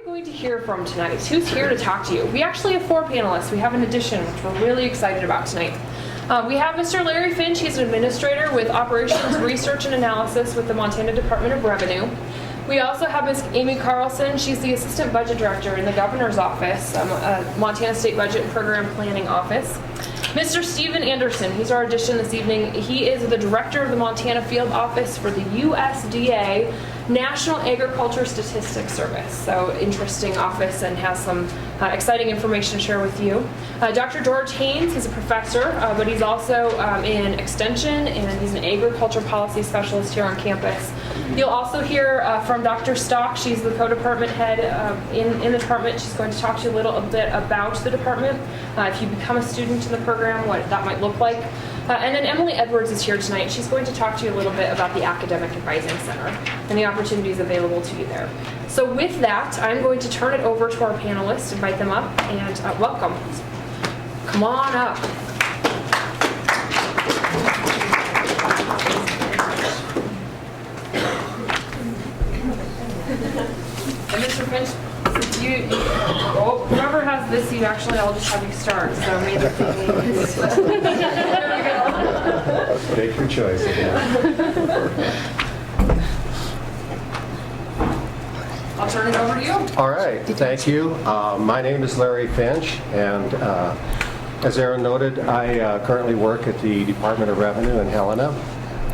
Going to hear from tonight? Who's here to talk to you? We actually have 4 panelists. We have an addition, which we're really excited about tonight. We have Mr. Larry Finch. He's an administrator with Operations Research and Analysis with the Montana Department of Revenue. We also have Ms. Amy Carlson. She's the Assistant Budget Director in the Governor's Office, Montana State Budget and Program Planning Office. Mr. Stephen Anderson, he's our addition this evening. He is the Director of the Montana Field Office for the USDA National Agriculture Statistics Service. So interesting office and has some exciting information to share with you. Dr. George Haynes, he's a professor, but he's also in Extension, and he's an agriculture policy specialist here on campus. You'll also hear from Dr. Stock. She's the co-department head in the department. She's going to talk to you a little bit about the department, if you become a student in the program, what that might look like. And then Emily Edwards is here tonight. She's going to talk to you a little bit about the Academic Advising Center and the opportunities available to you there. So with that, I'm going to turn it over to our panelists, invite them up, and welcome. Come on up. And Mr. Finch, since whoever has this seat, actually, I'll just have you start. So maybe there we go. Take your choice again. I'll turn it over to you. All right, thank you. My name is Larry Finch, and as Aaron noted, I currently work at the Department of Revenue in Helena,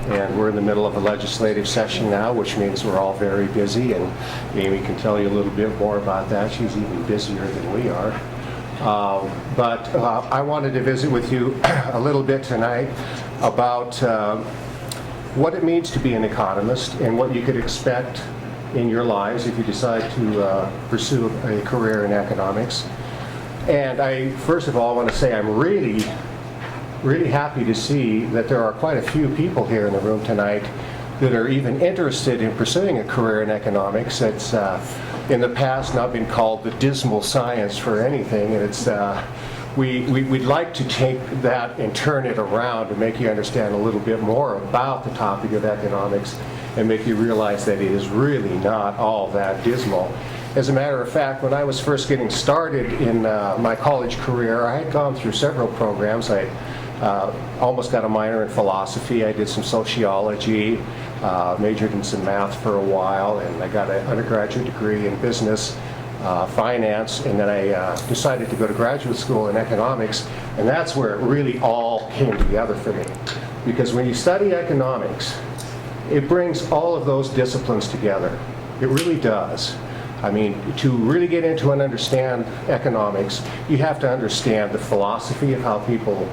and we're in the middle of a legislative session now, which means we're all very busy, and Amy can tell you a little bit more about that. She's even busier than we are. But I wanted to visit with you a little bit tonight about what it means to be an economist and what you could expect in your lives if you decide to pursue a career in economics. And I, first of all, want to say I'm really happy to see that there are quite a few people here in the room tonight that are even interested in pursuing a career in economics. It's in the past not been called the dismal science for anything, and it's we'd like to take that and turn it around to make you understand a little bit more about the topic of economics and make you realize that it is really not all that dismal. As a matter of fact, when I was first getting started in my college career, I had gone through several programs. I almost got a minor in philosophy. I did some sociology, majored in some math for a while, and I got an undergraduate degree in business, finance, and then I decided to go to graduate school in economics, and that's where it really all came together for me. Because when you study economics, it brings all of those disciplines together. It really does. I mean, to really get into and understand economics, you have to understand the philosophy of how people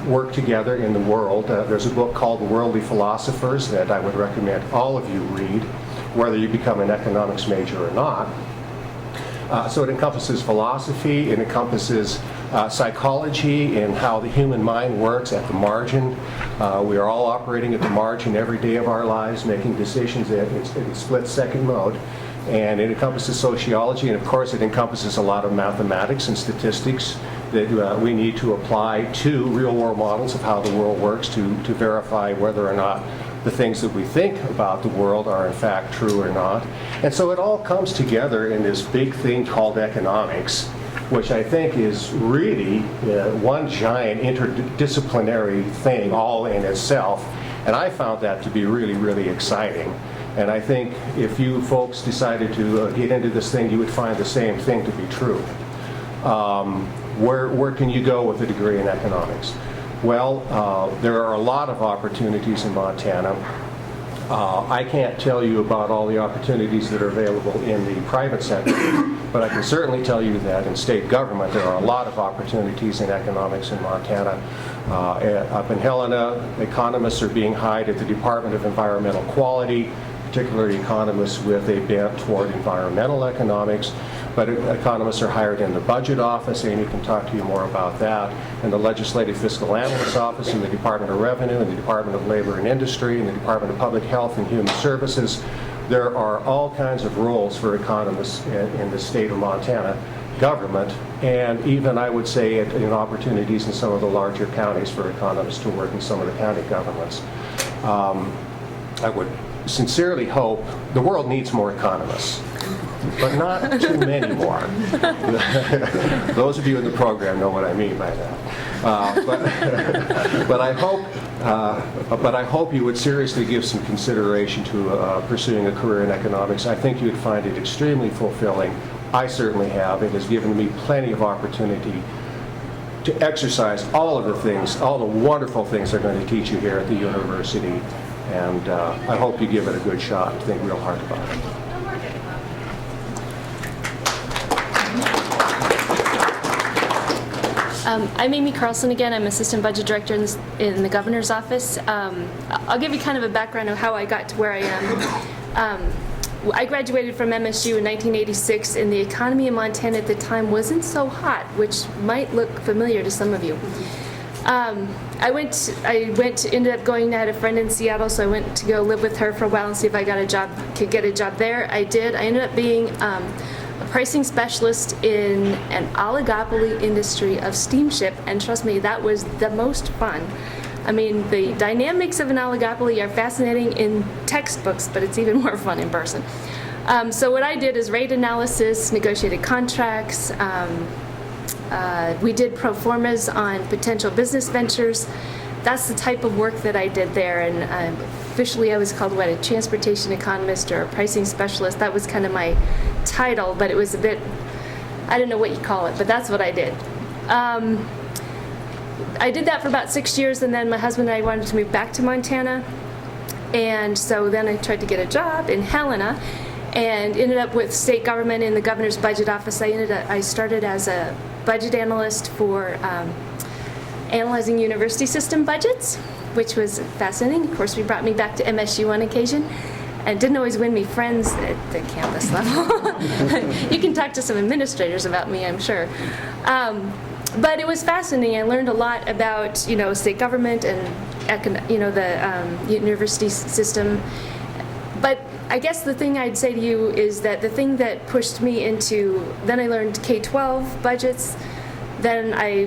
work together in the world. There's a book called The Worldly Philosophers that I would recommend all of you read, whether you become an economics major or not. So it encompasses philosophy, it encompasses psychology and how the human mind works at the margin. We are all operating at the margin every day of our lives, making decisions in split-second mode. And it encompasses sociology, and of course it encompasses a lot of mathematics and statistics that we need to apply to real-world models of how the world works to verify whether or not the things that we think about the world are in fact true or not. And so it all comes together in this big thing called economics, which I think is really one giant interdisciplinary thing all in itself. And I found that to be really, really exciting. And I think if you folks decided to get into this thing, you would find the same thing to be true. Where can you go with a degree in economics? Well, there are a lot of opportunities in Montana. I can't tell you about all the opportunities that are available in the private sector, but I can certainly tell you that in state government there are a lot of opportunities in economics in Montana. Up in Helena, economists are being hired at the Department of Environmental Quality, particularly economists with a bent toward environmental economics. But economists are hired in the budget office. Amy can talk to you more about that. In the legislative fiscal analyst office, in the Department of Revenue, in the Department of Labor and Industry, in the Department of Public Health and Human Services. There are all kinds of roles for economists in the state of Montana government, and even I would say in opportunities in some of the larger counties for economists to work in some of the county governments. I would sincerely hope the world needs more economists. but not too many more. Those of you in the program know what I mean by that. But I hope you would seriously give some consideration to pursuing a career in economics. I think you would find it extremely fulfilling. I certainly have. It has given me plenty of opportunity to exercise all of the things, all the wonderful things they're going to teach you here at the university. And I hope you give it a good shot and think real hard about it. I'm Amy Carlson again. I'm Assistant Budget Director in the Governor's Office. I'll give you kind of a background of how I got to where I am. I graduated from MSU in 1986, and the economy in Montana at the time wasn't so hot, which might look familiar to some of you. Ended up going, I had a friend in Seattle, so I went to go live with her for a while and see if I could get a job there. I did. I ended up being a pricing specialist in an oligopoly industry of steamship, and trust me, that was the most fun. I mean, the dynamics of an oligopoly are fascinating in textbooks, but it's even more fun in person. So what I did is rate analysis, negotiated contracts. We did pro formas on potential business ventures. That's the type of work that I did there. And officially, I was called a transportation economist or a pricing specialist. That was kind of my title, but it was a bit, I don't know what you call it, but that's what I did. I did that for about 6 years, and then my husband and I wanted to move back to Montana. And so then I tried to get a job in Helena and ended up with state government in the governor's budget office. I started as a budget analyst for analyzing university system budgets, which was fascinating. Of course, we brought me back to MSU on occasion, and didn't always win me friends at the campus level. You can talk to some administrators about me, I'm sure. But it was fascinating. I learned a lot about, state government and, the university system. But I guess the thing I'd say to you is that the thing that pushed me into, then I learned K-12 budgets. Then I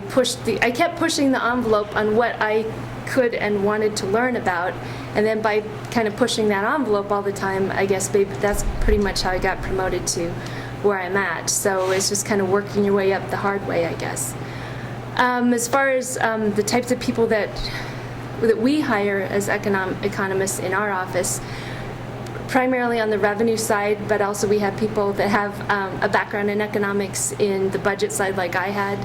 kept pushing the envelope on what I could and wanted to learn about. And then by kind of pushing that envelope all the time, I guess that's pretty much how I got promoted to where I'm at. So it's just kind of working your way up the hard way, I guess. As far as the types of people that we hire as economists in our office, primarily on the revenue side, but also we have people that have a background in economics in the budget side like I had.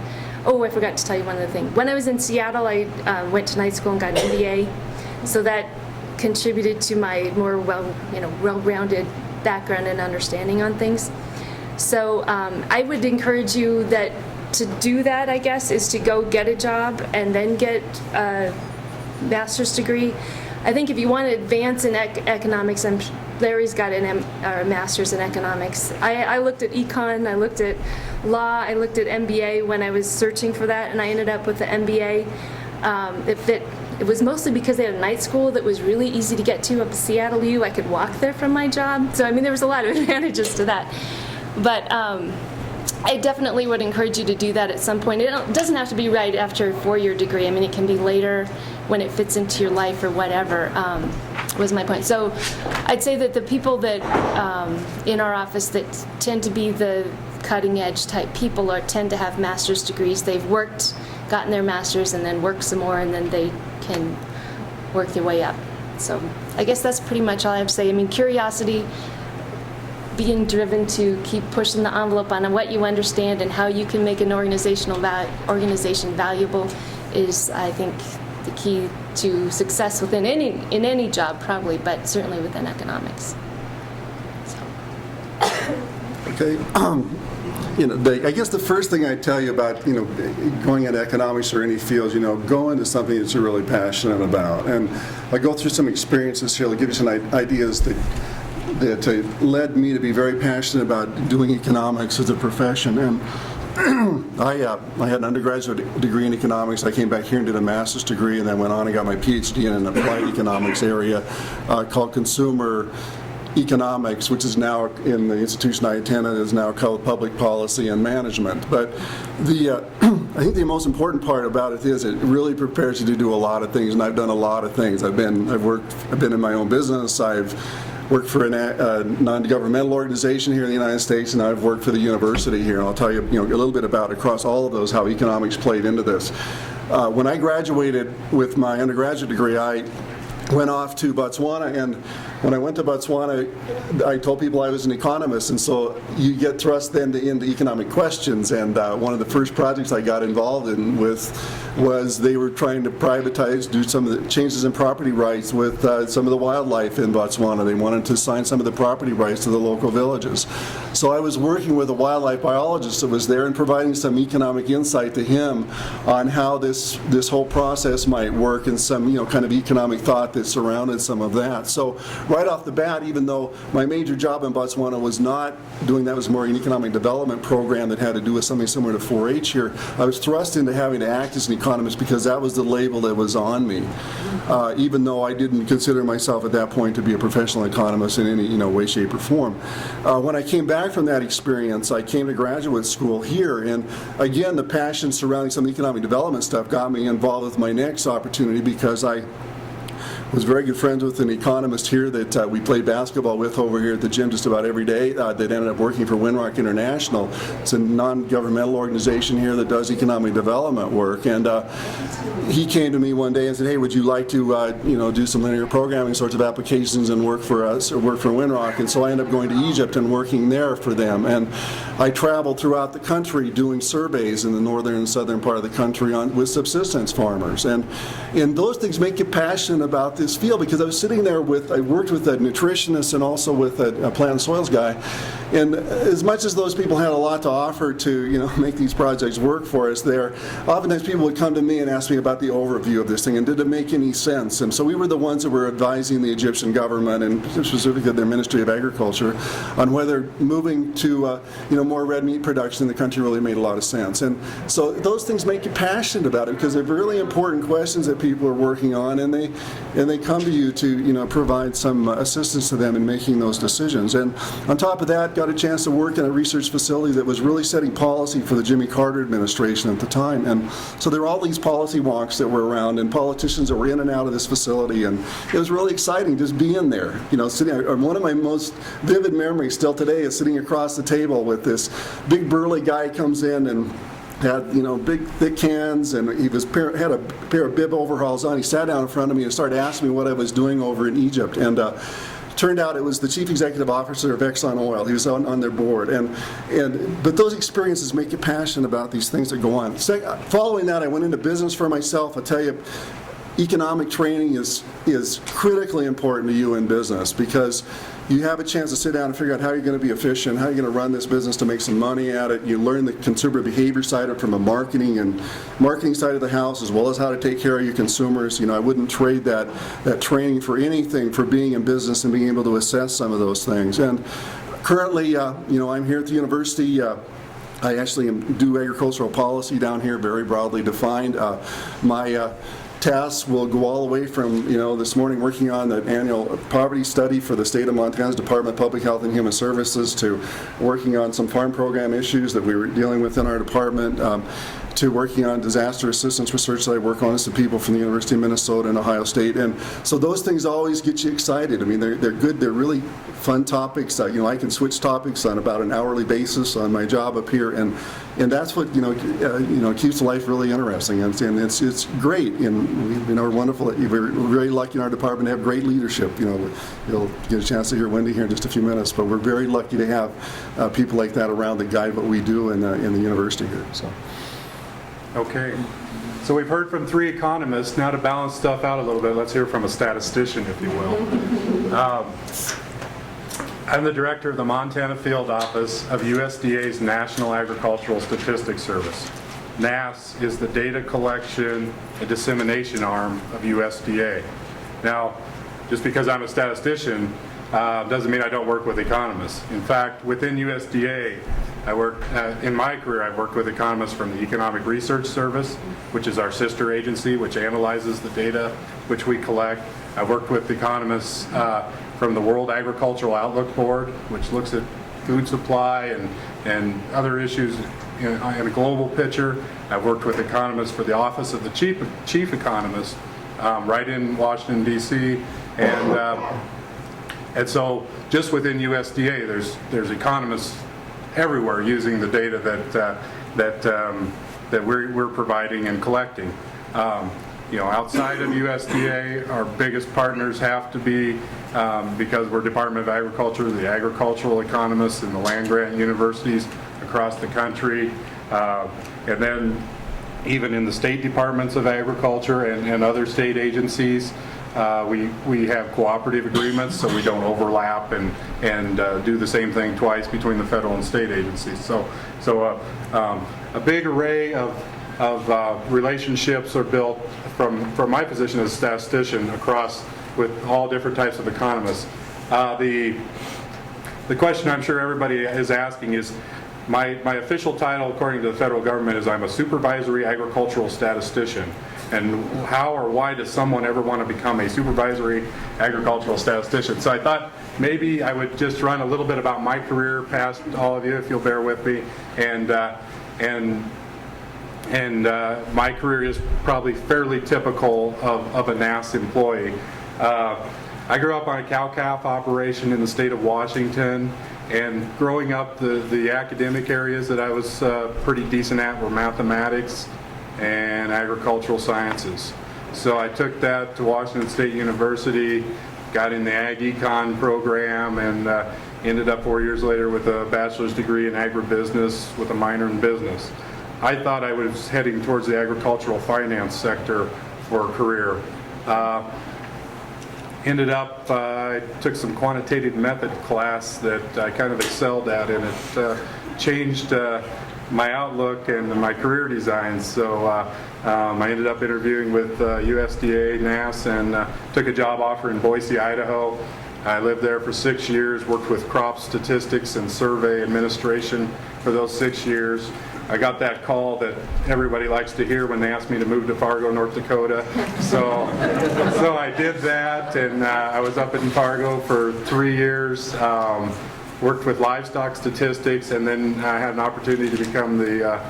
Oh, I forgot to tell you one other thing. When I was in Seattle, I went to night school and got an MBA, so that contributed to my more well-rounded background and understanding on things. So I would encourage you that to do that, I guess, is to go get a job and then get a master's degree. I think if you want to advance in economics, Larry's got a master's in economics. I looked at econ, I looked at law, I looked at MBA when I was searching for that, and I ended up with the MBA. It was mostly because they had a night school that was really easy to get to up at Seattle U. I could walk there from my job. So, there was a lot of advantages to that. But I definitely would encourage you to do that at some point. It doesn't have to be right after a 4-year degree. It can be later when it fits into your life or whatever, was my point. So I'd say that the people that in our office that tend to be the cutting edge type people tend to have master's degrees. They've worked, gotten their master's, and then worked some more, and then they can work their way up. So I guess that's pretty much all I have to say. Curiosity, being driven to keep pushing the envelope on what you understand and how you can make an organization valuable is, I think, the key to success in any job, probably, but certainly within economics. Okay. I guess the first thing I tell you about, going into economics or any fields, go into something that you're really passionate about. And I'll go through some experiences here. I'll give you some ideas that led me to be very passionate about doing economics as a profession. And I had an undergraduate degree in economics. I came back here and did a master's degree, and then went on and got my PhD in an applied economics area called consumer economics, which is now in the institution I attended is now called public policy and management. But I think the most important part about it is it really prepares you to do a lot of things, and I've done a lot of things. I've been in my own business. I've worked for a non-governmental organization here in the United States, and I've worked for the university here. And I'll tell you, a little bit about across all of those how economics played into this. When I graduated with my undergraduate degree, I went off to Botswana, and when I went to Botswana, I told people I was an economist, and so you get thrust then into economic questions, and one of the first projects I got involved in was they were trying to privatize, do some of the changes in property rights with some of the wildlife in Botswana. They wanted to assign some of the property rights to the local villages. So I was working with a wildlife biologist that was there and providing some economic insight to him on how this whole process might work, and some kind of economic thought that surrounded some of that. So right off the bat, even though my major job in Botswana was not doing that, was more an economic development program that had to do with something similar to 4-H here, I was thrust into having to act as an economist because that was the label that was on me, even though I didn't consider myself at that point to be a professional economist in any way, shape, or form. When I came back from that experience, I came to graduate school here, and again, the passion surrounding some economic development stuff got me involved with my next opportunity, because I was very good friends with an economist here that we played basketball with over here at the gym just about every day, that ended up working for Winrock International. It's a non-governmental organization here that does economic development work, and he came to me one day and said, hey, would you like to do some linear programming sorts of applications and work for us, or work for Winrock? And so I ended up going to Egypt and working there for them, and I traveled throughout the country doing surveys in the northern and southern part of the country with subsistence farmers, and those things make you passionate about this field, because I was sitting there I worked with a nutritionist and also with a plant and soils guy, and as much as those people had a lot to offer to make these projects work for us there, oftentimes people would come to me and ask me about the overview of this thing, and did it make any sense? And so we were the ones that were advising the Egyptian government, and specifically their Ministry of Agriculture, on whether moving to more red meat production in the country really made a lot of sense. And so those things make you passionate about it, because they're really important questions that people are working on, and they come to you to provide some assistance to them in making those decisions. And on top of that, got a chance to work in a research facility that was really setting policy for the Jimmy Carter administration at the time. And so there were all these policy walks that were around, and politicians that were in and out of this facility, and it was really exciting just being there. Sitting. One of my most vivid memories still today is sitting across the table with this big burly guy comes in and had big thick hands, and he had a pair of bib overalls on. He sat down in front of me and started asking me what I was doing over in Egypt, and turned out it was the chief executive officer of Exxon Oil. He was on their board, but those experiences make you passionate about these things that go on. Following that, I went into business for myself. I tell you, economic training is critically important to you in business, because you have a chance to sit down and figure out how you're going to be efficient, how you're going to run this business to make some money at it. You learn the consumer behavior side of it from a marketing side of the house, as well as how to take care of your consumers. I wouldn't trade that training for anything, for being in business and being able to assess some of those things. And currently, I'm here at the university. I actually do agricultural policy down here, very broadly defined. My tasks will go all the way from, this morning working on the annual poverty study for the state of Montana's Department of Public Health and Human Services, to working on some farm program issues that we were dealing with in our department, to working on disaster assistance research that I work on with some people from the University of Minnesota and Ohio State. And so those things always get you excited. I mean, they're good, they're really fun topics. I can switch topics on about an hourly basis on my job up here, and that's what keeps life really interesting, and it's great. And we're wonderful. We're very lucky in our department to have great leadership. You'll get a chance to hear Wendy here in just a few minutes, but we're very lucky to have people like that around that guide what we do in the university here. So. Okay, so we've heard from 3 economists. Now to balance stuff out a little bit, let's hear from a statistician, if you will. I'm the director of the Montana Field Office of USDA's National Agricultural Statistics Service. NASS is the data collection and dissemination arm of USDA. Now, just because I'm a statistician doesn't mean I don't work with economists. In fact, within USDA, in my career, I've worked with economists from the Economic Research Service, which is our sister agency, which analyzes the data which we collect. I've worked with economists from the World Agricultural Outlook Board, which looks at food supply and other issues in a global picture. I've worked with economists for the Office of the Chief Economist right in Washington, D.C. And And so just within USDA, there's economists everywhere using the data that we're providing and collecting. Outside of USDA, our biggest partners have to be, because we're Department of Agriculture, the agricultural economists and the land-grant universities across the country. And then even in the state departments of agriculture and other state agencies, we have cooperative agreements, so we don't overlap and do the same thing twice between the federal and state agencies. So a big array of relationships are built from my position as a statistician across with all different types of economists. The question I'm sure everybody is asking is, my official title according to the federal government is I'm a supervisory agricultural statistician. And how or why does someone ever want to become a supervisory agricultural statistician? So I thought maybe I would just run a little bit about my career past all of you, if you'll bear with me. And my career is probably fairly typical of a NASS employee. I grew up on a cow-calf operation in the state of Washington, and growing up, the academic areas that I was pretty decent at were mathematics and agricultural sciences. So I took that to Washington State University, got in the Ag Econ program, and ended up 4 years later with a bachelor's degree in agribusiness with a minor in business. I thought I was heading towards the agricultural finance sector for a career. Ended up, I took some quantitative method class that I kind of excelled at, and it changed my outlook and my career design. So I ended up interviewing with USDA, NASS, and took a job offer in Boise, Idaho. I lived there for 6 years, worked with crop statistics and survey administration for those 6 years. I got that call that everybody likes to hear when they ask me to move to Fargo, North Dakota. So I did that, and I was up in Fargo for 3 years, worked with livestock statistics, and then I had an opportunity to become the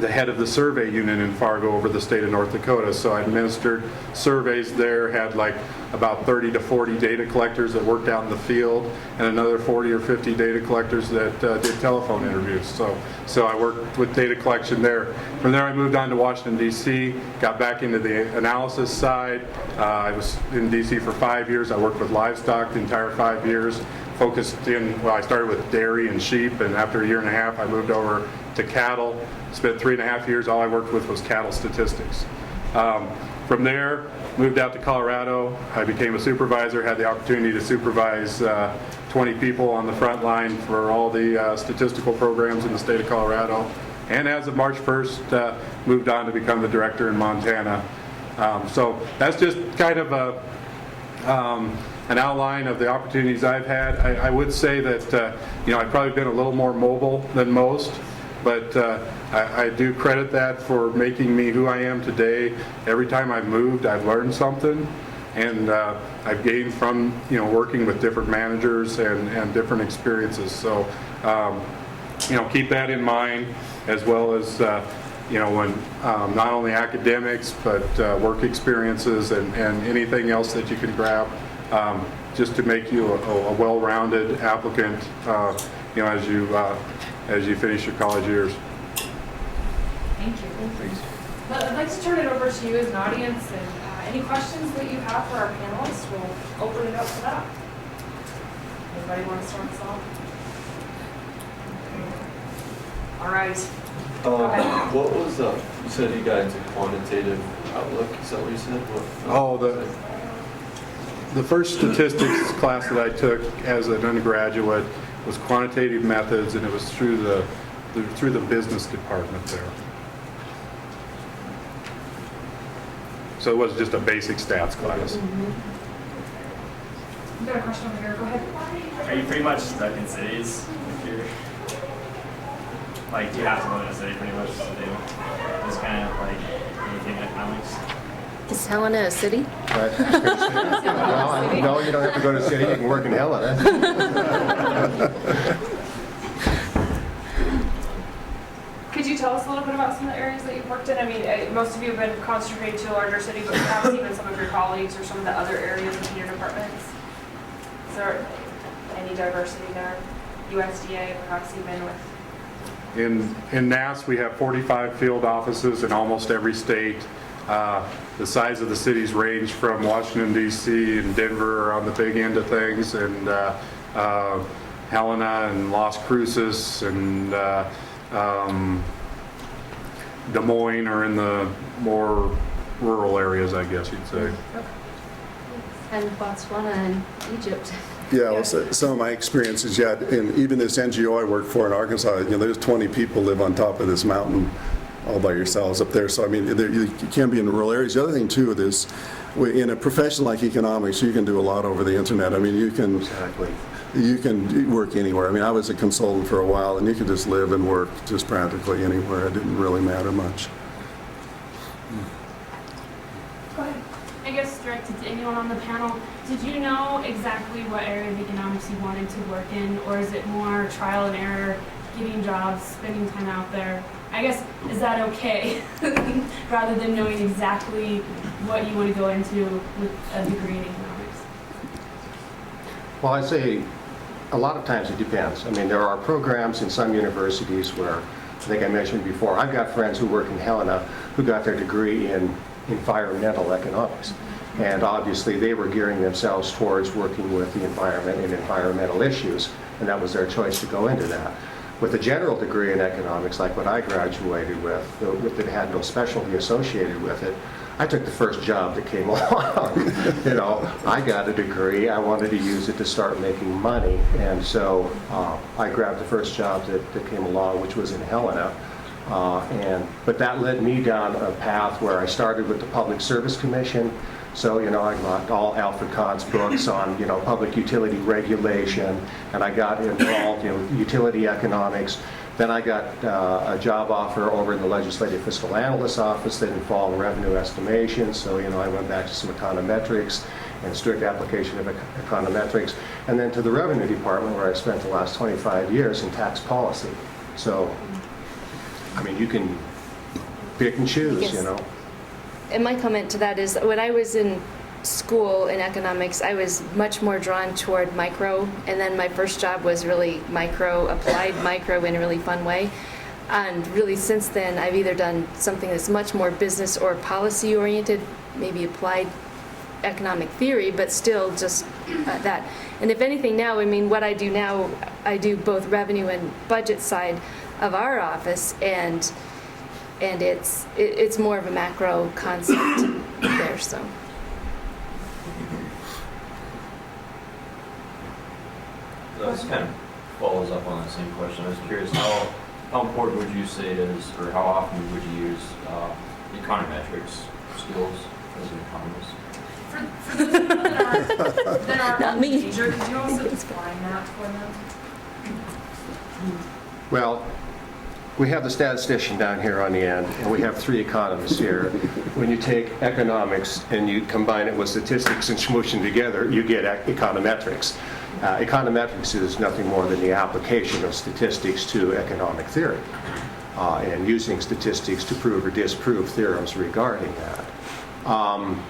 head of the survey unit in Fargo over the state of North Dakota. So I administered surveys there, had like about 30 to 40 data collectors that worked out in the field, and another 40 or 50 data collectors that did telephone interviews. So I worked with data collection there. From there I moved on to Washington, D.C., got back into the analysis side. I was in D.C. for 5 years. I worked with livestock the entire 5 years. Focused in, well, I started with dairy and sheep, and after a year and a half I moved over to cattle. Spent 3.5 years, all I worked with was cattle statistics. From there, moved out to Colorado. I became a supervisor, had the opportunity to supervise 20 people on the front line for all the statistical programs in the state of Colorado. And as of March 1st, moved on to become the director in Montana. So that's just kind of an outline of the opportunities I've had. I would say that I've probably been a little more mobile than most, but I do credit that for making me who I am today. Every time I've moved, I've learned something, and I've gained from working with different managers and different experiences. So keep that in mind, as well as when not only academics but work experiences and anything else that you can grab, just to make you a well-rounded applicant as you finish your college years. Thank you. I'd like to turn it over to you as an audience, and any questions that you have for our panelists, we'll open it up to that. Anybody want to start us off? All right. Go ahead. What was you said you got into quantitative outlook? Is that what you said? The first statistics class that I took as an undergraduate was quantitative methods, and it was through the business department there. So it wasn't just a basic stats class. You got a question over here? Go ahead. Are you pretty much stuck in cities? If you're, do you have to live in a city pretty much to do this kind of anything in economics? Is Helena a city? Right. No, you don't have to go to the city. You can work in Helena. Could you tell us a little bit about some of the areas that you've worked in? I mean, most of you have been concentrated to a larger city, but perhaps even some of your colleagues or some of the other areas within your departments. Is there any diversity there? USDA, perhaps even with, In NAS, we have 45 field offices in almost every state. The size of the cities range from Washington, D.C. and Denver are on the big end of things, and Helena and Las Cruces and Des Moines are in the more rural areas, I guess you'd say. And Botswana and Egypt. Yeah, well, some of my experiences, and even this NGO I work for in Arkansas, there's 20 people live on top of this mountain all by yourselves up there. So, I mean, you can be in rural areas. The other thing, too, is in a profession like economics, you can do a lot over the internet. I mean, you can work anywhere. I mean, I was a consultant for a while, and you could just live and work just practically anywhere. It didn't really matter much. go ahead. I guess directed to anyone on the panel, did you know exactly what area of economics you wanted to work in, or is it more trial and error, getting jobs, spending time out there? I guess, is that okay, rather than knowing exactly what you want to go into with a degree in economics? Well, I'd say a lot of times it depends. I mean, there are programs in some universities where, I think I mentioned before, I've got friends who work in Helena who got their degree in environmental economics. And obviously they were gearing themselves towards working with the environment and environmental issues, and that was their choice to go into that. With a general degree in economics, like what I graduated with that had no specialty associated with it, I took the first job that came along. I got a degree, I wanted to use it to start making money, and so I grabbed the first job that came along, which was in Helena. But that led me down a path where I started with the Public Service Commission. So, I got all Alfred Kahn's books on, public utility regulation, and I got involved in utility economics. Then I got a job offer over in the Legislative Fiscal Analyst's office that involved revenue estimation. So, I went back to some econometrics and strict application of econometrics, and then to the Revenue Department, where I spent the last 25 years in tax policy. So, I mean, you can pick and choose, Yes. And my comment to that is, when I was in school in economics, I was much more drawn toward micro, and then my first job was really micro, applied micro in a really fun way. And really since then, I've either done something that's much more business or policy oriented, maybe applied economic theory, but still just that. And if anything now, I mean, what I do now, I do both revenue and budget side of our office, and it's more of a macro concept there. So This kind of follows up on that same question. I was curious, how important would you say it is, or how often would you use econometrics skills as an economist? For those people that are Not on me. major, could you also define that for them? Well, we have the statistician down here on the end, and we have 3 economists here. When you take economics and you combine it with statistics and smoosh them together, you get econometrics. Econometrics is nothing more than the application of statistics to economic theory, and using statistics to prove or disprove theorems regarding that.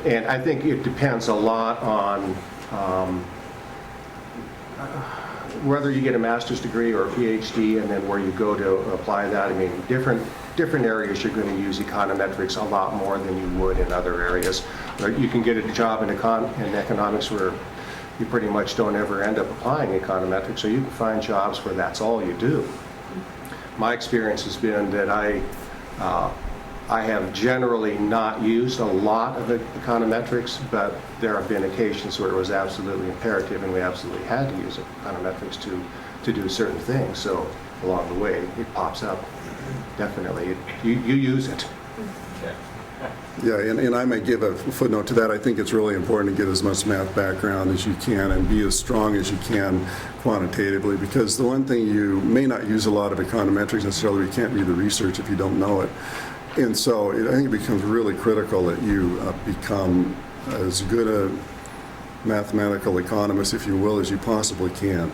And I think it depends a lot on whether you get a master's degree or a PhD, and then where you go to apply that. I mean, different areas you're going to use econometrics a lot more than you would in other areas. You can get a job in economics where you pretty much don't ever end up applying econometrics, so you can find jobs where that's all you do. My experience has been that I have generally not used a lot of econometrics, but there have been occasions where it was absolutely imperative and we absolutely had to use econometrics to do certain things. So along the way, it pops up. Definitely, you use it. Okay. Yeah, and I might give a footnote to that. I think it's really important to get as much math background as you can and be as strong as you can quantitatively, because the one thing you may not use a lot of econometrics necessarily, you can't read the research if you don't know it. And so I think it becomes really critical that you become as good a mathematical economist, if you will, as you possibly can.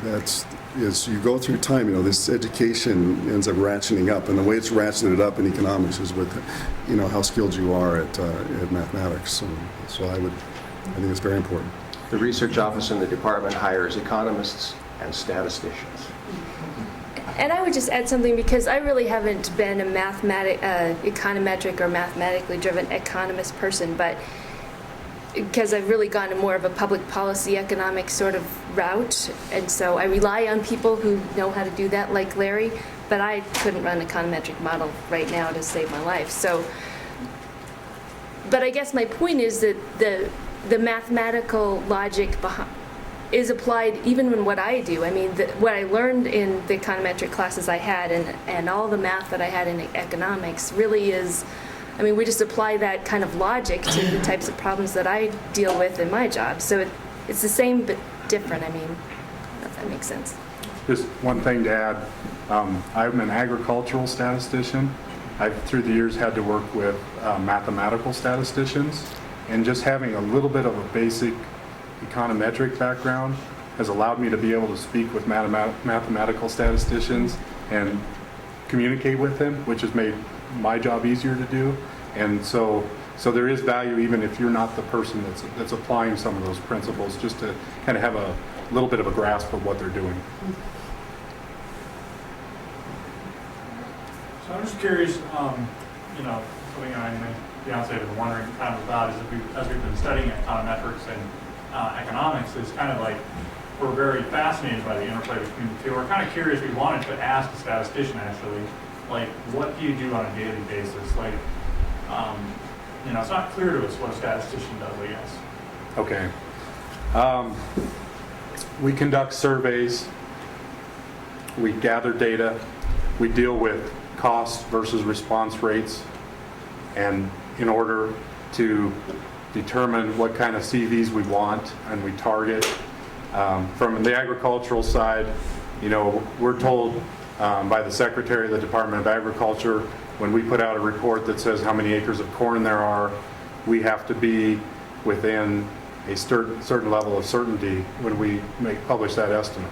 That's, as you go through time, this education ends up ratcheting up, and the way it's ratcheted up in economics is with, how skilled you are at mathematics. So I think it's very important. The research office in the department hires economists and statisticians. And I would just add something, because I really haven't been a econometric or mathematically driven economist person, but because I've really gone to more of a public policy economic sort of route, and so I rely on people who know how to do that, like Larry, but I couldn't run an econometric model right now to save my life. So, but I guess my point is that the mathematical logic is applied even in what I do. I mean, what I learned in the econometric classes I had and all the math that I had in economics really is, I mean, we just apply that kind of logic to the types of problems that I deal with in my job. So it's the same but different. I mean, if that makes sense. Just one thing to add. I'm an agricultural statistician. I've, through the years, had to work with mathematical statisticians, and just having a little bit of a basic econometric background has allowed me to be able to speak with mathematical statisticians and communicate with them, which has made my job easier to do. And so there is value even if you're not the person that's applying some of those principles, just to kind of have a little bit of a grasp of what they're doing. So I'm just curious, you know, something I and my fiance have been wondering kind of about is as we've been studying econometrics and economics, is kind of like we're very fascinated by the interplay between the two. We're kind of curious. We wanted to ask a statistician actually, like, what do you do on a daily basis? Like, you know, it's not clear to us what a statistician does, I guess. Okay. We conduct surveys. We gather data. We deal with cost versus response rates. And in order to determine what kind of CVs we want and we target. From the agricultural side, you know, we're told by the Secretary of the Department of Agriculture, when we put out a report that says how many acres of corn there are, we have to be within a certain level of certainty when we publish that estimate.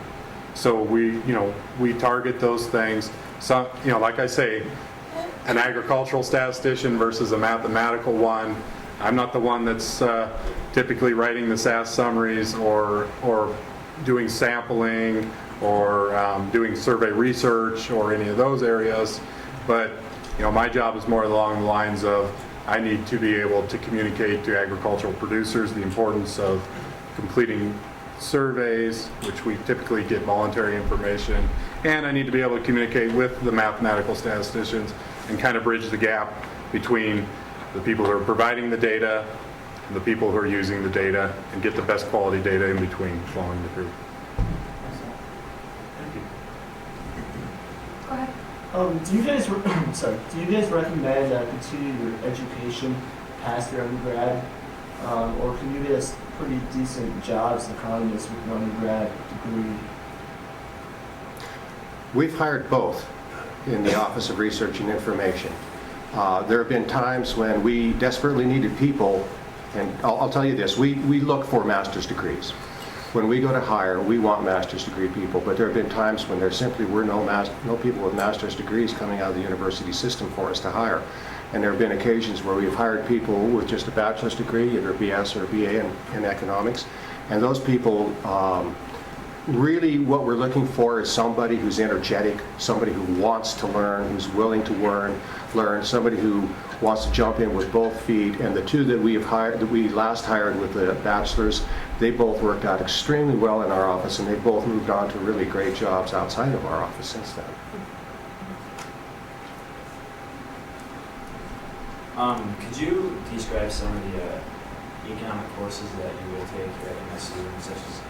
So we target those things. So, you know, like I say, an agricultural statistician versus a mathematical one. I'm not the one that's typically writing the SAS summaries or doing sampling or doing survey research or any of those areas. But, you know, my job is more along the lines of I need to be able to communicate to agricultural producers the importance of completing surveys, which we typically get voluntary information, and I need to be able to communicate with the mathematical statisticians and kind of bridge the gap between the people who are providing the data and the people who are using the data and get the best quality data in between flowing through. Thank you. Go ahead. Do you guys recommend continue your education past your undergrad, or can you get us pretty decent jobs as economists with an undergrad degree? We've hired both in the Office of Research and Information. There have been times when we desperately needed people, and I'll tell you this, we look for master's degrees. When we go to hire, we want master's degree people, but there have been times when there simply were no people with master's degrees coming out of the university system for us to hire. And there have been occasions where we've hired people with just a bachelor's degree, either BS or BA in economics, and those people, really what we're looking for is somebody who's energetic, somebody who wants to learn, who's willing to learn, somebody who wants to jump in with both feet. And the two that we last hired with the bachelors, they both worked out extremely well in our office, and they both moved on to really great jobs outside of our office since then. Could you describe some of the economic courses that you will take here at MSU, such as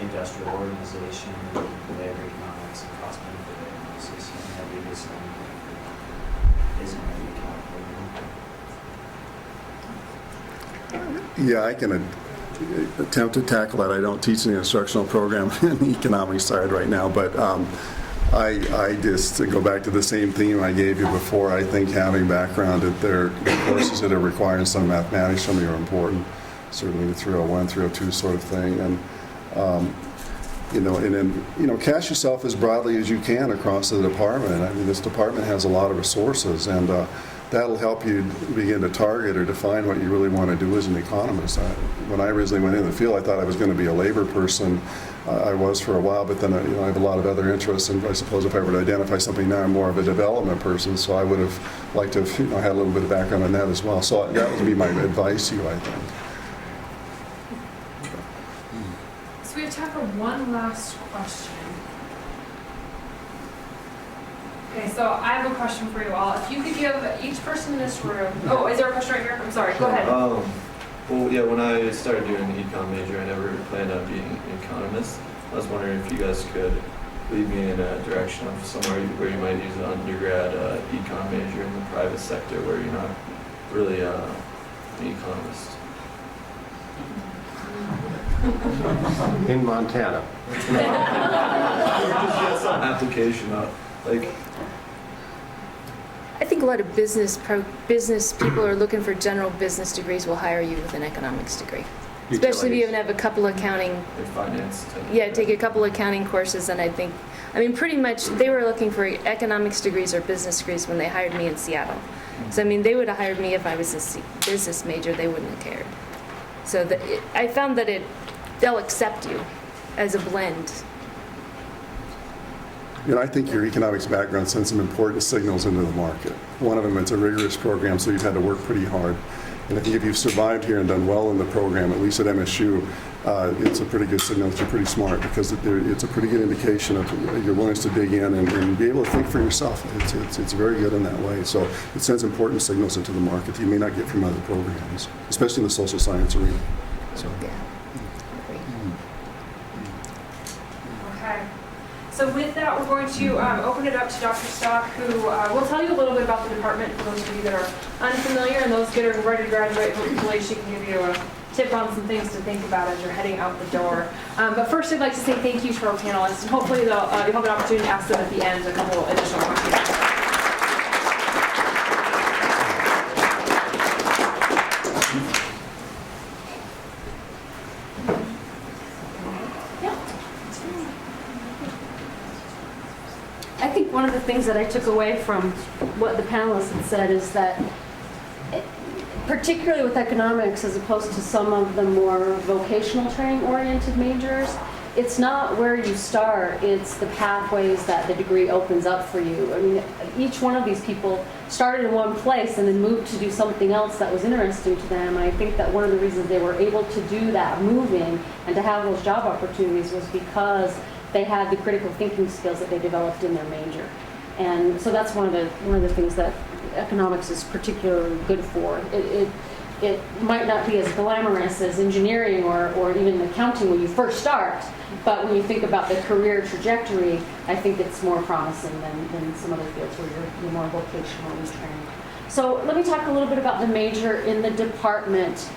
industrial organization, labor economics, and cost benefit analysis, and have you just isn't an economic program? Yeah, I can attempt to tackle that. I don't teach an instructional program in the economics side right now, but I just to go back to the same theme I gave you before. I think having background at their courses that are requiring some mathematics from you are important. Certainly the 301, 302 sort of thing, and then cast yourself as broadly as you can across the department. I mean, this department has a lot of resources, and that'll help you begin to target or define what you really want to do as an economist. When I originally went in the field, I thought I was going to be a labor person. I was for a while, but then I have a lot of other interests, and I suppose if I were to identify something now, I'm more of a development person, so I would have liked to have had a little bit of background on that as well. So that would be my advice to you, I think. So we have time for one last question. Okay, so I have a question for you all. If you could give each person in this room, oh, is there a question right here? I'm sorry, go ahead. Well, yeah, when I started doing the Econ Major, I never planned on being an economist. I was wondering if you guys could lead me in a direction of somewhere where you might use an undergrad Econ Major in the private sector where you're not really an economist. In Montana. Just get some application up. Like, I think a lot of business people are looking for general business degrees will hire you with an economics degree. Especially if you even have a couple accounting. their finance type. Yeah, take a couple accounting courses, and I think, pretty much they were looking for economics degrees or business degrees when they hired me in Seattle. So they would have hired me if I was a business major. They wouldn't have cared. So I found that they'll accept you as a blend. I think your economics background sends some important signals into the market. One of them, it's a rigorous program, so you've had to work pretty hard. And I think if you've survived here and done well in the program, at least at MSU, it's a pretty good signal that you're pretty smart, because it's a pretty good indication of your willingness to dig in and be able to think for yourself. It's very good in that way. So it sends important signals into the market that you may not get from other programs, especially in the social science arena. So. Yeah. Okay. So with that, we're going to open it up to Dr. Stock, who will tell you a little bit about the department for those of you that are unfamiliar, and those getting ready to graduate. Hopefully she can give you a tip on some things to think about as you're heading out the door. But first, I'd like to say thank you to our panelists, and hopefully you'll have an opportunity to ask them at the end a couple additional questions. I think one of the things that I took away from what the panelists had said is that, particularly with economics as opposed to some of the more vocational training oriented majors, it's not where you start, it's the pathways that the degree opens up for you. Each one of these people started in one place and then moved to do something else that was interesting to them. And I think that one of the reasons they were able to do that moving and to have those job opportunities was because they had the critical thinking skills that they developed in their major. And so that's one of the things that economics is particularly good for. It might not be as glamorous as engineering or even accounting when you first start, but when you think about the career trajectory, I think it's more promising than some other fields where you're more vocationally trained. So let me talk a little bit about the major in the department.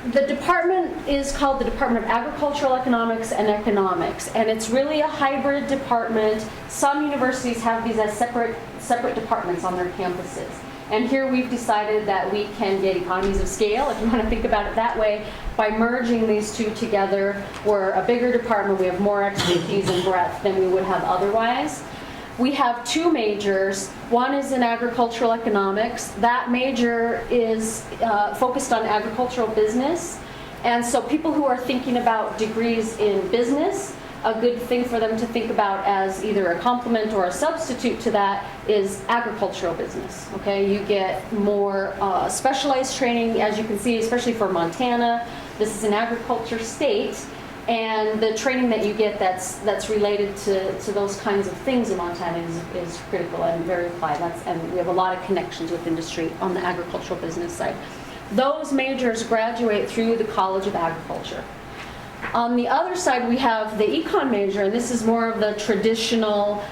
The department is called the Department of Agricultural Economics and Economics, and it's really a hybrid department. Some universities have these as separate departments on their campuses. And here we've decided that we can get economies of scale, if you want to think about it that way, by merging these two together. We're a bigger department, we have more expertise and breadth than we would have otherwise. We have two majors. One is in agricultural economics. That major is focused on agricultural business. And so people who are thinking about degrees in business, a good thing for them to think about as either a complement or a substitute to that is agricultural business. Okay, you get more specialized training, as you can see, especially for Montana. This is an agriculture state. And the training that you get that's related to those kinds of things in Montana is critical and very applied. And we have a lot of connections with industry on the agricultural business side. Those majors graduate through the College of Agriculture. On the other side, we have the Econ Major, and this is more of the traditional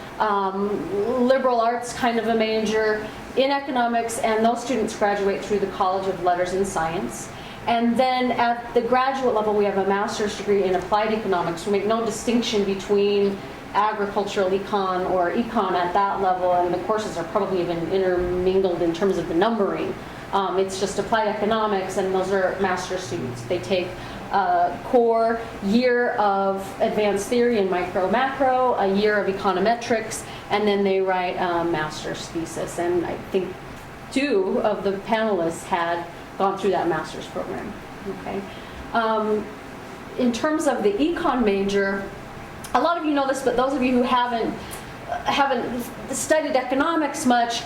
liberal arts kind of a major in economics, and those students graduate through the College of Letters and Science. And then at the graduate level, we have a master's degree in applied economics. We make no distinction between agricultural econ or econ at that level, and the courses are probably even intermingled in terms of the numbering. It's just applied economics, and those are master's students. They take a core year of advanced theory in micro macro, a year of econometrics, and then they write a master's thesis. And I think 2 of the panelists had gone through that master's program. Okay. In terms of the econ major, a lot of you know this, but those of you who haven't studied economics much,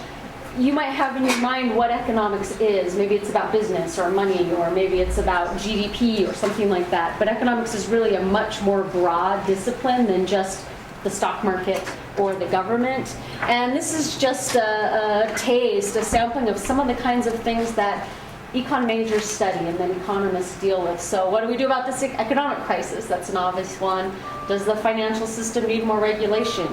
you might have in your mind what economics is. Maybe it's about business or money, or maybe it's about GDP or something like that. But economics is really a much more broad discipline than just the stock market or the government. And this is just a taste, a sampling of some of the kinds of things that econ majors study and then economists deal with. So what do we do about this economic crisis? That's an obvious one. Does the financial system need more regulation?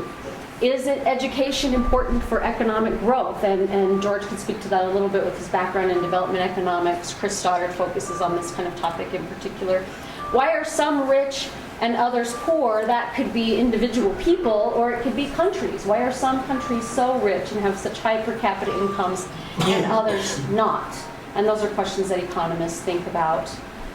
Is it education important for economic growth? And George can speak to that a little bit with his background in development economics. Chris Stoddard focuses on this kind of topic in particular. Why are some rich and others poor? That could be individual people, or it could be countries. Why are some countries so rich and have such high per capita incomes and others not? And those are questions that economists think about.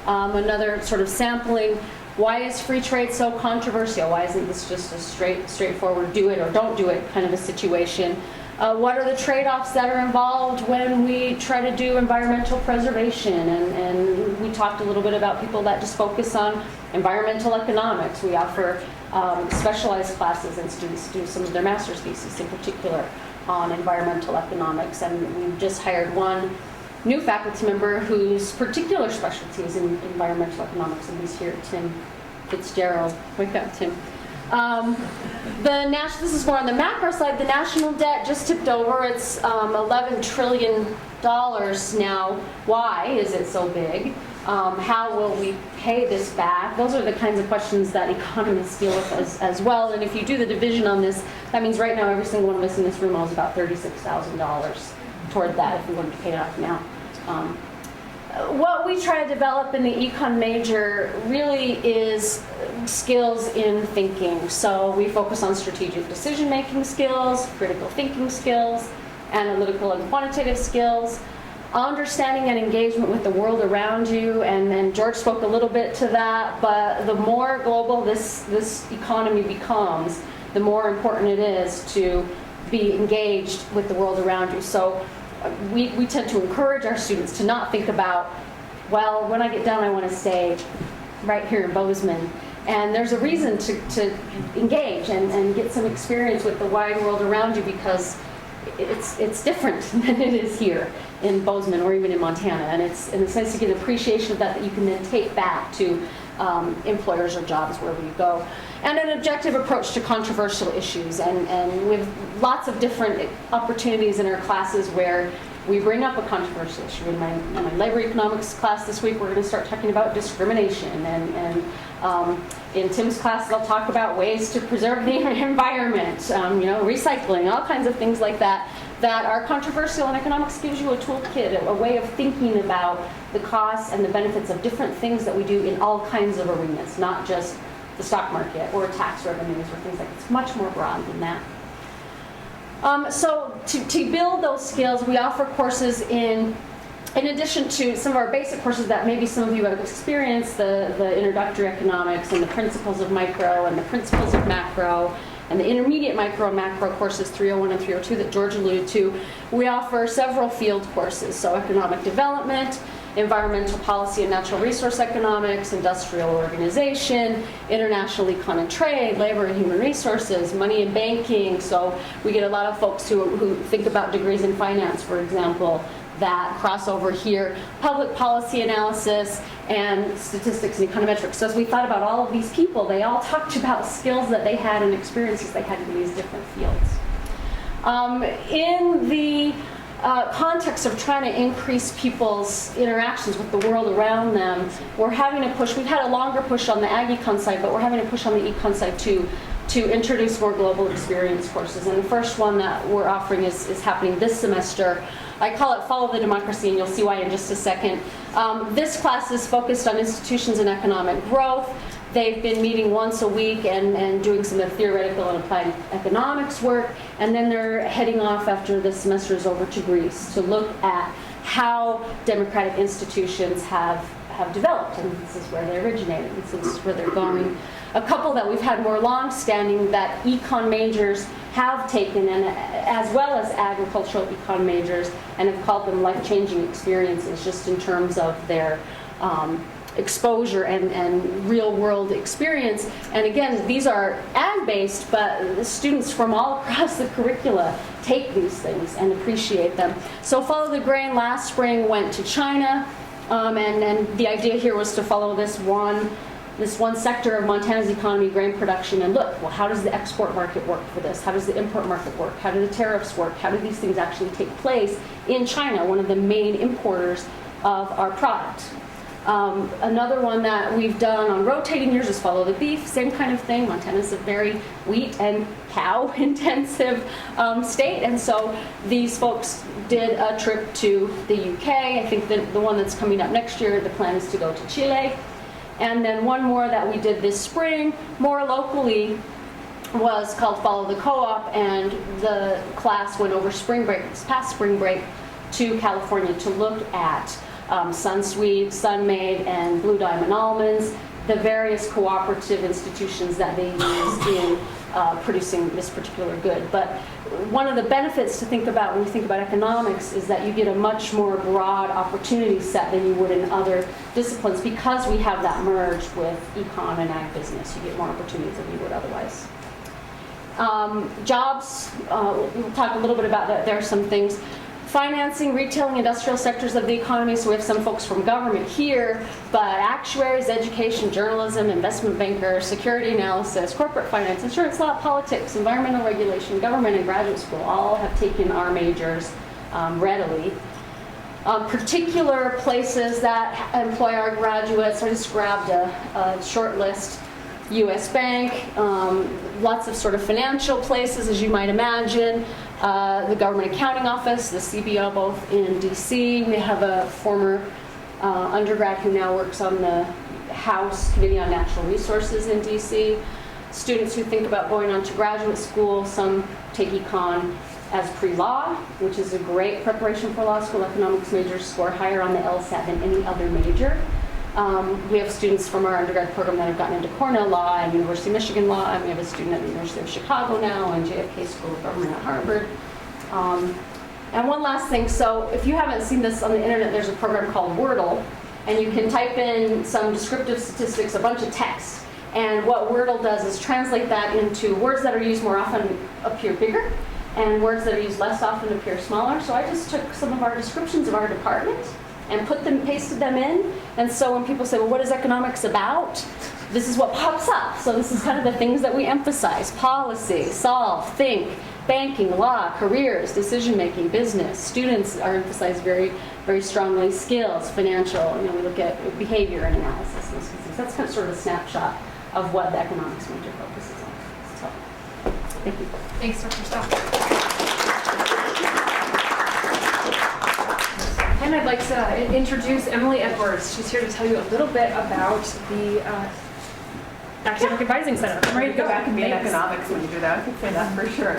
Another sort of sampling, why is free trade so controversial? Why isn't this just a straightforward do it or don't do it kind of a situation? What are the trade-offs that are involved when we try to do environmental preservation? And we talked a little bit about people that just focus on environmental economics. We offer specialized classes, and students do some of their master's theses in particular on environmental economics. And we've just hired one new faculty member whose particular specialty is in environmental economics, and he's here, Tim Fitzgerald. Wake up, Tim. This is more on the macro side. The national debt just tipped over. It's $11 trillion now. Why is it so big? How will we pay this back? Those are the kinds of questions that economists deal with as well. And if you do the division on this, that means right now every single one of us in this room owes about $36,000 toward that if we wanted to pay it off now. What we try to develop in the econ major really is skills in thinking. So we focus on strategic decision-making skills, critical thinking skills, analytical and quantitative skills, understanding and engagement with the world around you, and George spoke a little bit to that, but the more global this economy becomes, the more important it is to be engaged with the world around you. So we tend to encourage our students to not think about, well, when I get done I want to stay right here in Bozeman. And there's a reason to engage and get some experience with the wide world around you, because it's different than it is here in Bozeman or even in Montana. And it's nice to get an appreciation of that you can then take back to employers or jobs wherever you go. And an objective approach to controversial issues. And with lots of different opportunities in our classes where we bring up a controversial issue. In my labor economics class this week, we're going to start talking about discrimination. And in Tim's class, they'll talk about ways to preserve the environment, recycling, all kinds of things like that are controversial. And economics gives you a toolkit, a way of thinking about the costs and the benefits of different things that we do in all kinds of arenas, not just the stock market or tax revenues or things like that. It's much more broad than that. So to build those skills, we offer courses in addition to some of our basic courses that maybe some of you have experienced, the introductory economics and the principles of micro and the principles of macro and the intermediate micro and macro courses 301 and 302 that George alluded to. We offer several field courses, so economic development, environmental policy and natural resource economics, industrial organization, international econ and trade, labor and human resources, money and banking. So we get a lot of folks who think about degrees in finance, for example, that cross over here, public policy analysis and statistics and econometrics. So as we thought about all of these people, they all talked about skills that they had and experiences they had in these different fields. In the context of trying to increase people's interactions with the world around them, we're having a push. We've had a longer push on the ag econ side, but we're having a push on the econ side too, to introduce more global experience courses. And the first one that we're offering is happening this semester. I call it Follow the Democracy, and you'll see why in just a second. This class is focused on institutions and economic growth. They've been meeting once a week and doing some of the theoretical and applied economics work, and then they're heading off after the semester is over to Greece to look at how democratic institutions have developed, and this is where they originated, and so this is where they're going. a couple that we've had more long-standing that econ majors have taken, and as well as agricultural econ majors, and have called them life-changing experiences, just in terms of their exposure and real-world experience. And again, these are ag-based, but the students from all across the curricula take these things and appreciate them. So Follow the Grain last spring went to China, and the idea here was to follow this one sector of Montana's economy, grain production, and look, well, how does the export market work for this? How does the import market work? How do the tariffs work? How do these things actually take place in China, one of the main importers of our product? Another one that we've done on rotating years is Follow the Beef, same kind of thing. Montana's a very wheat and cow intensive state, and so these folks did a trip to the UK. I think the one that's coming up next year, the plan is to go to Chile. And then one more that we did this spring, more locally, was called Follow the Co-op, and the class went over spring break, this past spring break, to California to look at Sunsweet, Sun-Maid, and Blue Diamond almonds, the various cooperative institutions that they use in producing this particular good. But one of the benefits to think about when you think about economics is that you get a much more broad opportunity set than you would in other disciplines, because we have that merged with econ and ag business. You get more opportunities than you would otherwise. Jobs, we'll talk a little bit about that. There are some things. Financing, retailing, industrial sectors of the economy. So we have some folks from government here, but actuaries, education, journalism, investment bankers, security analysis, corporate finance, insurance law, politics, environmental regulation, government, and graduate school all have taken our majors readily. Particular places that employ our graduates, I just grabbed a short list. U.S. Bank, lots of sort of financial places, as you might imagine. The Government Accounting Office, the CBO, both in D.C. We have a former undergrad who now works on the House Committee on Natural Resources in D.C. Students who think about going on to graduate school, some take econ as pre-law, which is a great preparation for law school. Economics majors score higher on the LSAT than any other major. We have students from our undergrad program that have gotten into Cornell Law and University of Michigan Law, and we have a student at the University of Chicago now and JFK School of Government at Harvard. And one last thing, so if you haven't seen this on the internet, there's a program called Wordle, and you can type in some descriptive statistics, a bunch of text, and what Wordle does is translate that into words that are used more often appear bigger, and words that are used less often appear smaller. So I just took some of our descriptions of our department and pasted them in. And so when people say, well, what is economics about? This is what pops up. So this is kind of the things that we emphasize: policy, solve, think, banking, law, careers, decision-making, business. Students are emphasized very, very strongly. Skills, financial, we look at behavior and analysis. And those things. That's kind of sort of a snapshot of what the economics major focuses on. So, thank you. Thanks, Dr. Stock. And I'd like to introduce Emily Edwards. She's here to tell you a little bit about the Academic Advising Center. I'm ready to go back and be in economics when you do that. I can say that for sure.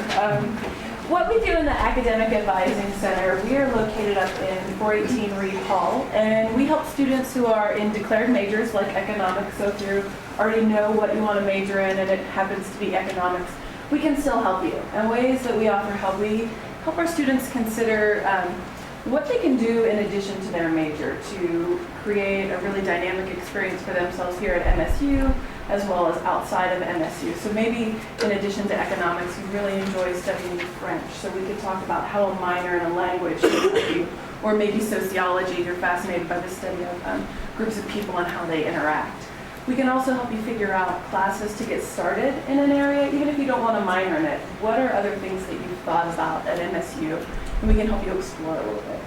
What we do in the Academic Advising Center, we are located up in 418 Reed Hall, and we help students who are in declared majors like economics. So if you already know what you want to major in and it happens to be economics, we can still help you. And ways that we offer help, we help our students consider what they can do in addition to their major to create a really dynamic experience for themselves here at MSU, as well as outside of MSU. So maybe in addition to economics, you really enjoy studying French. So we could talk about how a minor in a language can help you. Or maybe sociology, you're fascinated by the study of groups of people and how they interact. We can also help you figure out classes to get started in an area, even if you don't want to minor in it. What are other things that you've thought about at MSU? And we can help you explore a little bit.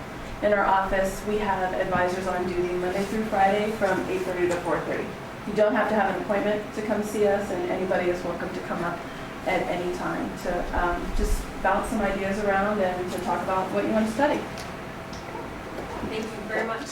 In our office, we have advisors on duty Monday through Friday from 8:30 to 4:30. You don't have to have an appointment to come see us, and anybody is welcome to come up at any time to just bounce some ideas around and to talk about what you want to study. Thank you very much.